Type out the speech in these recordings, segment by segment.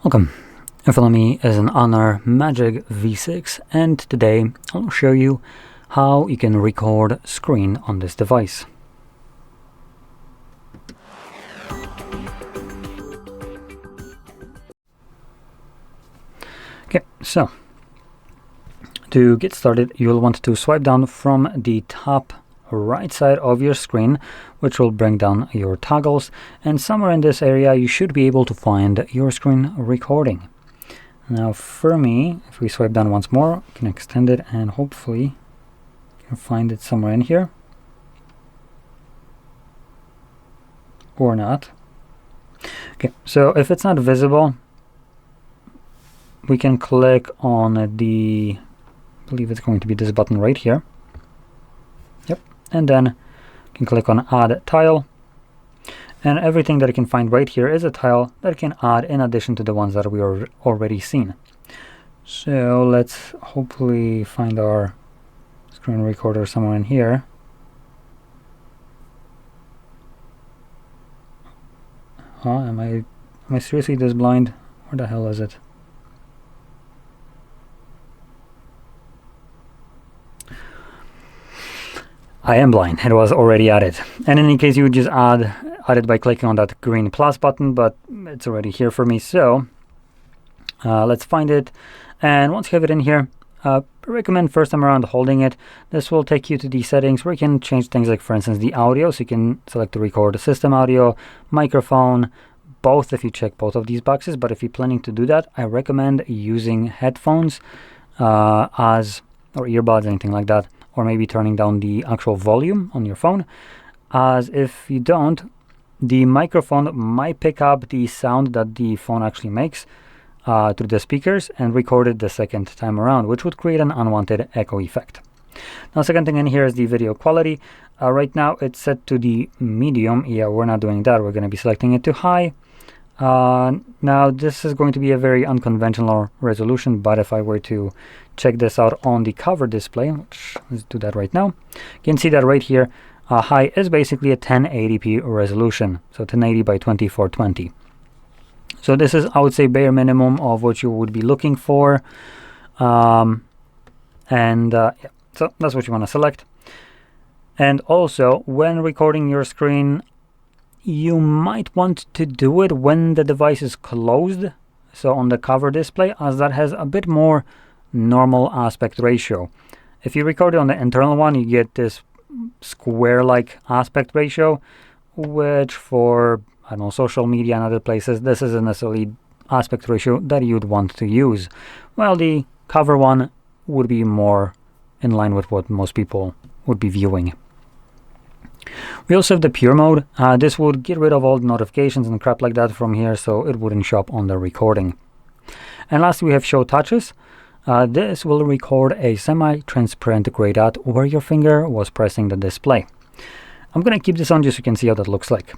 Welcome. In front of me is an Honor Magic V6, and today I'll show you how you can record screen on this device. Okay, so to get started, you'll want to swipe down from the top right side of your screen, which will bring down your toggles, and somewhere in this area you should be able to find your screen recording. Now for me, if we swipe down once more, you can extend it and hopefully you can find it somewhere in here or not. Okay, so if it's not visible, we can click on the, I believe it's going to be this button right here. And then you can click on Add Tile, and everything that you can find right here is a tile that you can add in addition to the ones that we are already seen. So let's hopefully find our screen recorder somewhere in here. Am I seriously this blind? Where the hell is it? I am blind. It was already added. And in any case, you would just add it by clicking on that green plus button, but it's already here for me. So let's find it. And once you have it in here, I recommend first time around holding it. This will take you to the settings where you can change things like, for instance, the audio. So you can select to record system audio, microphone, both if you check both of these boxes. But if you're planning to do that, I recommend using headphones or earbuds, anything like that, or maybe turning down the actual volume on your phone, as if you don't, the microphone might pick up the sound that the phone actually makes through the speakers and record it the second time around, which would create an unwanted echo effect. Now, second thing in here is the video quality. Right now it's set to the medium. Yeah, we're not doing that. We're going to be selecting it to high. Now this is going to be a very unconventional resolution, but if I were to check this out on the cover display, which let's do that right now, you can see that right here, high is basically a 1080p resolution, so 1080 by 2420. So this is, I would say, bare minimum of what you would be looking for, yeah, so that's what you want to select. And also, when recording your screen, you might want to do it when the device is closed, so on the cover display, as that has a bit more normal aspect ratio. If you record it on the internal one, you get this square-like aspect ratio, which for, I don't know, social media and other places, this isn't necessarily aspect ratio that you'd want to use, while the cover one would be more in line with what most people would be viewing. We also have the pure mode. This would get rid of all the notifications and crap like that from here, so it wouldn't show up on the recording. And lastly, we have show touches. This will record a semi-transparent gray dot where your finger was pressing the display. I'm going to keep this on just so you can see how that looks like.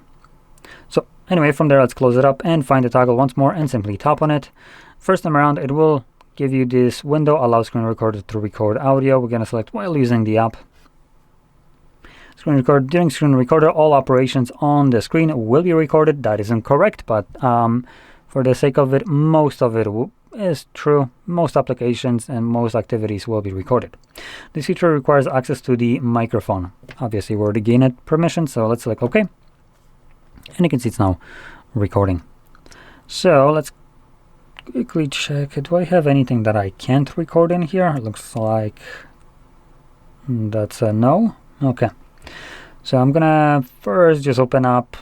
So anyway, from there, let's close it up and find the toggle once more and simply tap on it. First time around, it will give you this window, allow screen recorder to record audio. We're going to select while using the app. Screen record. During screen recorder, all operations on the screen will be recorded. That isn't correct, but for the sake of it, most of it is true. Most applications and most activities will be recorded. This feature requires access to the microphone. Obviously, we already gained permission, so let's select OK. And you can see it's now recording. So let's quickly check. Do I have anything that I can't record in here? It looks like that's a no. Okay. So I'm gonna first just open up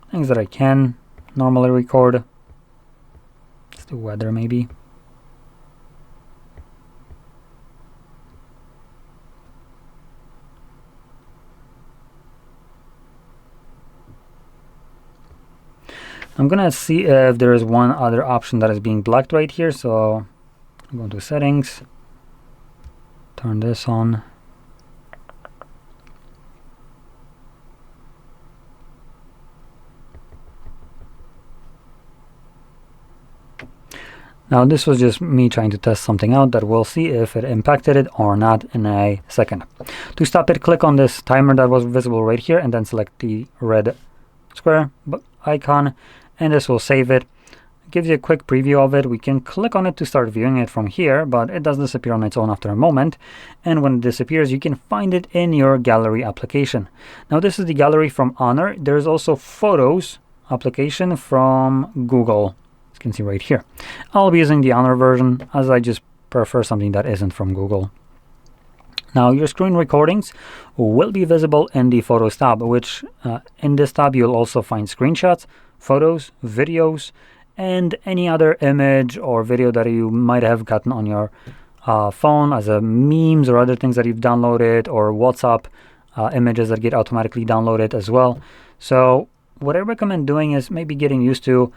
things that I can normally record. It's the weather, maybe. I'm gonna see if there is one other option that is being blacked right here. So I'm going to settings, turn this on. Now this was just me trying to test something out that we'll see if it impacted it or not in a second. To stop it, click on this timer that was visible right here and then select the red square icon, and this will save it. gives you a quick preview of it. We can click on it to start viewing it from here, but it does disappear on its own after a moment. And when it disappears, you can find it in your gallery application. Now this is the gallery from Honor. There's also Photos application from Google. As you can see right here. I'll be using the Honor version as I just prefer something that isn't from Google. Now your screen recordings will be visible in the Photos tab, which in this tab you'll also find screenshots, photos, videos, and any other image or video that you might have gotten on your phone as a memes or other things that you've downloaded, or WhatsApp images that get automatically downloaded as well. So what I recommend doing is maybe getting used to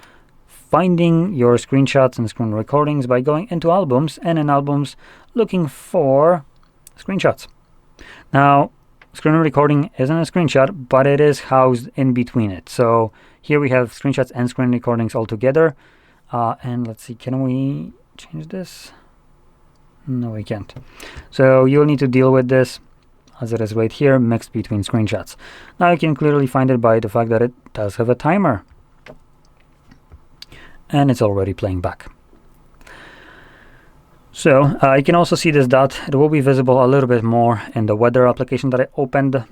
finding your screenshots and screen recordings by going into albums, and in albums looking for screenshots. Now screen recording isn't a screenshot, but it is housed in between it. So here we have screenshots and screen recordings all together. And let's see, can we change this? No, we can't. So you'll need to deal with this as it is right here, mixed between screenshots. Now you can clearly find it by the fact that it does have a timer. And it's already playing back. So you can also see this dot. It will be visible a little bit more in the weather application that I opened.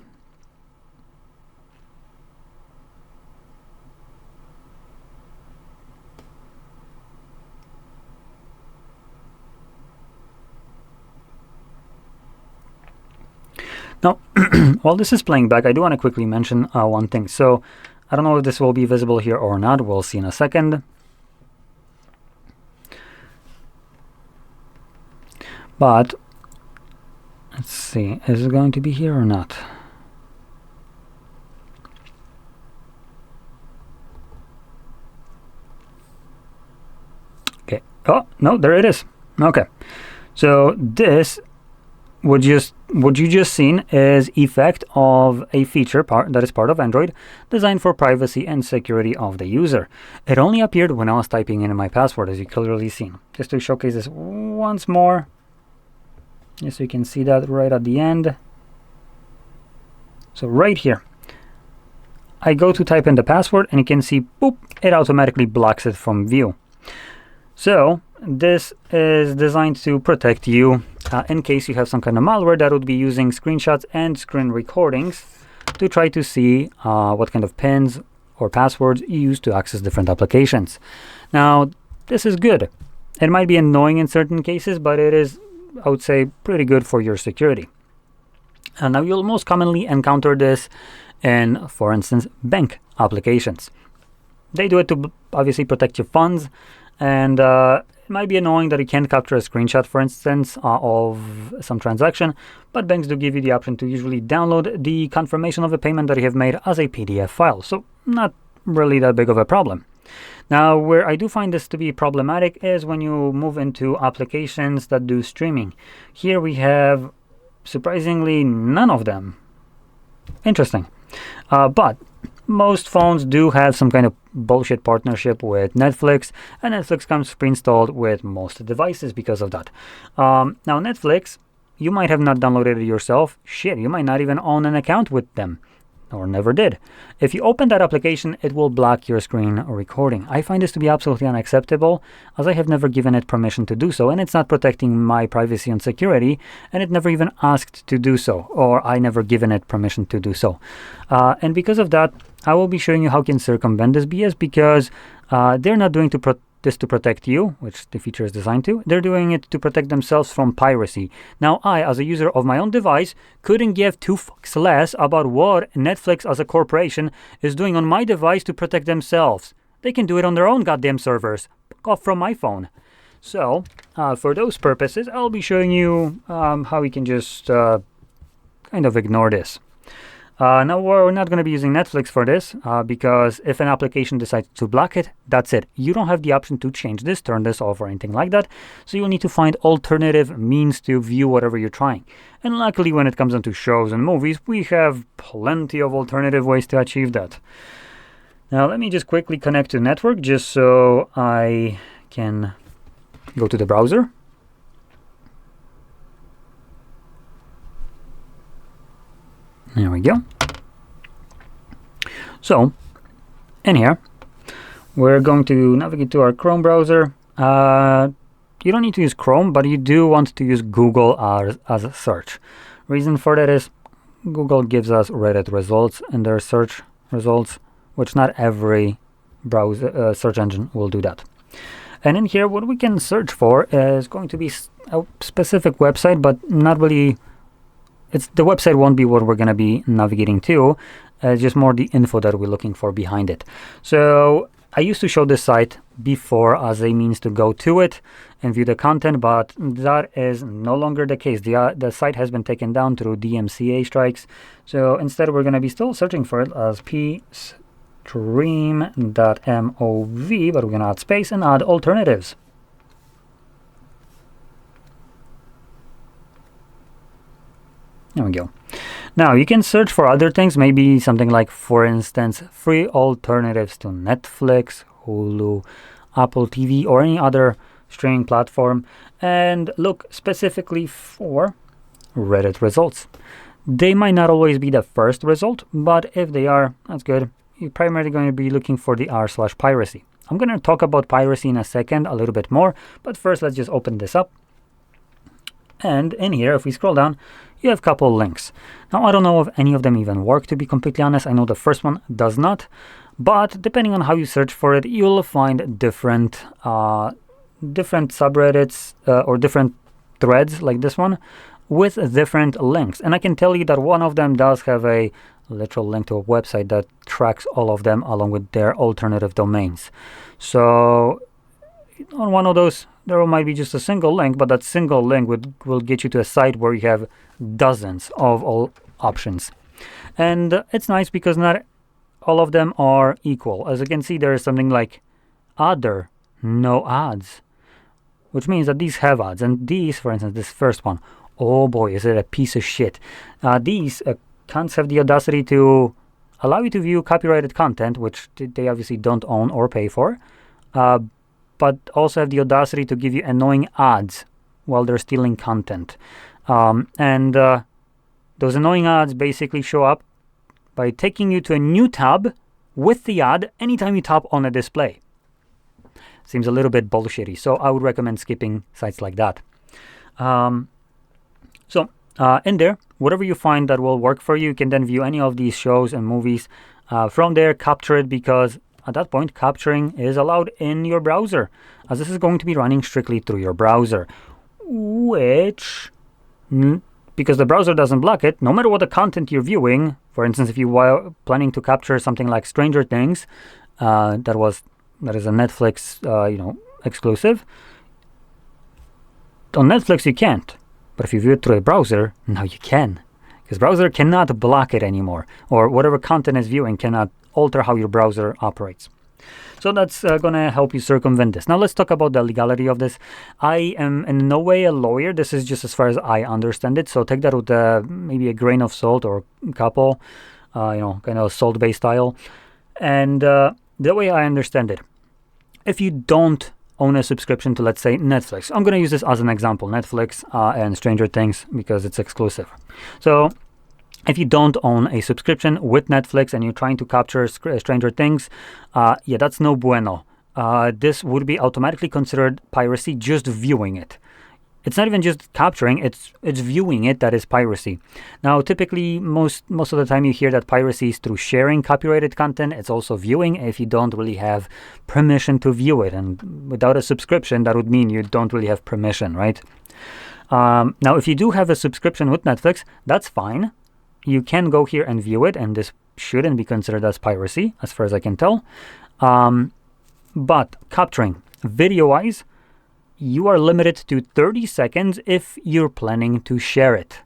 Now, while this is playing back, I do want to quickly mention one thing. So I don't know if this will be visible here or not. We'll see in a second. But let's see, is it going to be here or not? Okay. Oh, no, there it is. Okay. So this what you just seen is effect of a feature that is part of Android designed for privacy and security of the user. It only appeared when I was typing in my password, as you clearly seen. Just to showcase this once more. Yes, you can see that right at the end. So right here, I go to type in the password and you can see, boop, it automatically blocks it from view. So this is designed to protect you in case you have some kind of malware that would be using screenshots and screen recordings to try to see what kind of pins or passwords you use to access different applications. Now, this is good. It might be annoying in certain cases, but it is, I would say, pretty good for your security. And now you'll most commonly encounter this in, for instance, bank applications. They do it to obviously protect your funds, and it might be annoying that you can't capture a screenshot, for instance, of some transaction, but banks do give you the option to usually download the confirmation of a payment that you have made as a PDF file. So not really that big of a problem. Now, where I do find this to be problematic is when you move into applications that do streaming. Here we have, surprisingly, none of them. Interesting. But most phones do have some kind of bullshit partnership with Netflix, and Netflix comes pre-installed with most devices because of that. Now, Netflix, you might have not downloaded it yourself. Shit, you might not even own an account with them, or never did. If you open that application, it will block your screen recording. I find this to be absolutely unacceptable, as I have never given it permission to do so, and it's not protecting my privacy and security, and it never even asked to do so, or I never given it permission to do so. And because of that, I will be showing you how you can circumvent this BS, because they're not doing this to protect you, which the feature is designed to. They're doing it to protect themselves from piracy. Now, I, as a user of my own device, couldn't give two fucks less about what Netflix as a corporation is doing on my device to protect themselves. They can do it on their own goddamn servers. Fuck off from my phone. So, for those purposes, I'll be showing you how we can just kind of ignore this. Now, we're not going to be using Netflix for this, because if an application decides to block it, that's it. You don't have the option to change this, turn this off, or anything like that. So you'll need to find alternative means to view whatever you're trying. And luckily, when it comes into shows and movies, we have plenty of alternative ways to achieve that. Now, let me just quickly connect to network, just so I can go to the browser. There we go. So, in here, we're going to navigate to our Chrome browser. You don't need to use Chrome, but you do want to use Google as a search. Reason for that is Google gives us Reddit results in their search results, which not every browser search engine will do that. And in here, what we can search for is going to be a specific website, but not really. The website won't be what we're going to be navigating to. It's just more the info that we're looking for behind it. So I used to show this site before as a means to go to it and view the content, but that is no longer the case. The site has been taken down through DMCA strikes. So instead, we're going to be still searching for it as pstream.mov, but we're going to add space and add alternatives. There we go. Now you can search for other things, maybe something like, for instance, free alternatives to Netflix, Hulu, Apple TV, or any other streaming platform, and look specifically for Reddit results. They might not always be the first result, but if they are, that's good. You're primarily going to be looking for the r/piracy. I'm going to talk about piracy in a second, a little bit more, but first let's just open this up. And in here, if we scroll down, you have a couple links. Now, I don't know if any of them even work, to be completely honest. I know the first one does not, but depending on how you search for it, you'll find different subreddits or different threads like this one with different links. And I can tell you that one of them does have a literal link to a website that tracks all of them along with their alternative domains. So on one of those, there might be just a single link, but that single link will get you to a site where you have dozens of all options. And it's nice because not all of them are equal. As you can see, there is something like other, no ads, which means that these have ads. And these, for instance, this first one, oh boy, is it a piece of shit. These accounts have the audacity to allow you to view copyrighted content, which they obviously don't own or pay for, but also have the audacity to give you annoying ads while they're stealing content. And those annoying ads basically show up by taking you to a new tab with the ad anytime you tap on a display. Seems a little bit bullshitty, so I would recommend skipping sites like that. In there, whatever you find that will work for you, you can then view any of these shows and movies from there, capture it, because at that point, capturing is allowed in your browser, as this is going to be running strictly through your browser, which, because the browser doesn't block it, no matter what the content you're viewing, for instance, if you were planning to capture something like Stranger Things, that is a Netflix, exclusive, on Netflix you can't, but if you view it through a browser, now you can, because browser cannot block it anymore, or whatever content is viewing cannot alter how your browser operates. So that's going to help you circumvent this. Now let's talk about the legality of this. I am in no way a lawyer. This is just as far as I understand it. So take that with maybe a grain of salt or a couple, kind of salt-based style. And the way I understand it, if you don't own a subscription to, let's say, Netflix, I'm going to use this as an example, Netflix and Stranger Things, because it's exclusive. So if you don't own a subscription with Netflix and you're trying to capture Stranger Things, that's no bueno. This would be automatically considered piracy just viewing it. It's not even just capturing, it's viewing it that is piracy. Now, typically, most of the time you hear that piracy is through sharing copyrighted content. It's also viewing if you don't really have permission to view it. And without a subscription, that would mean you don't really have permission, right? Now, if you do have a subscription with Netflix, that's fine. You can go here and view it, and this shouldn't be considered as piracy, as far as I can tell. But capturing video-wise, you are limited to 30 seconds if you're planning to share it.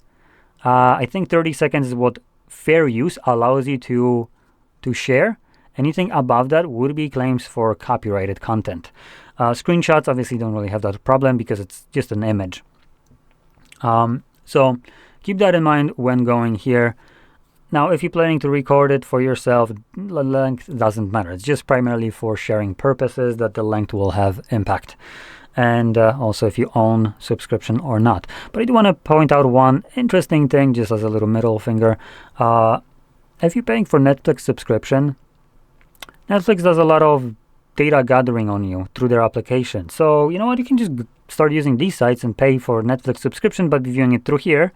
I think 30 seconds is what fair use allows you to share. Anything above that would be claims for copyrighted content. Screenshots obviously don't really have that problem because it's just an image. So keep that in mind when going here. Now, if you're planning to record it for yourself, the length doesn't matter. It's just primarily for sharing purposes that the length will have impact. And also if you own subscription or not. But I do want to point out one interesting thing, just as a little middle finger. If you're paying for Netflix subscription, Netflix does a lot of data gathering on you through their application. So you know what, you can just start using these sites and pay for Netflix subscription, but be viewing it through here,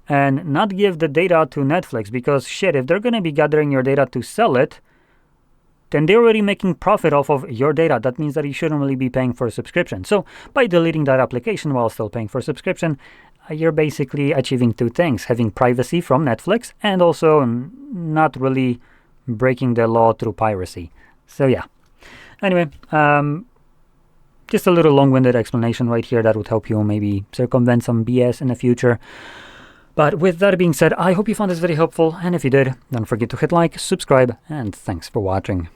and not give the data to Netflix, because shit, if they're going to be gathering your data to sell it, then they're already making profit off of your data. That means that you shouldn't really be paying for a subscription. So by deleting that application while still paying for a subscription, you're basically achieving two things: having privacy from Netflix, and also not really breaking the law through piracy. So yeah. Anyway, just a little long-winded explanation right here that would help you maybe circumvent some BS in the future. But with that being said, I hope you found this very helpful, and if you did, don't forget to hit like, subscribe, and thanks for watching.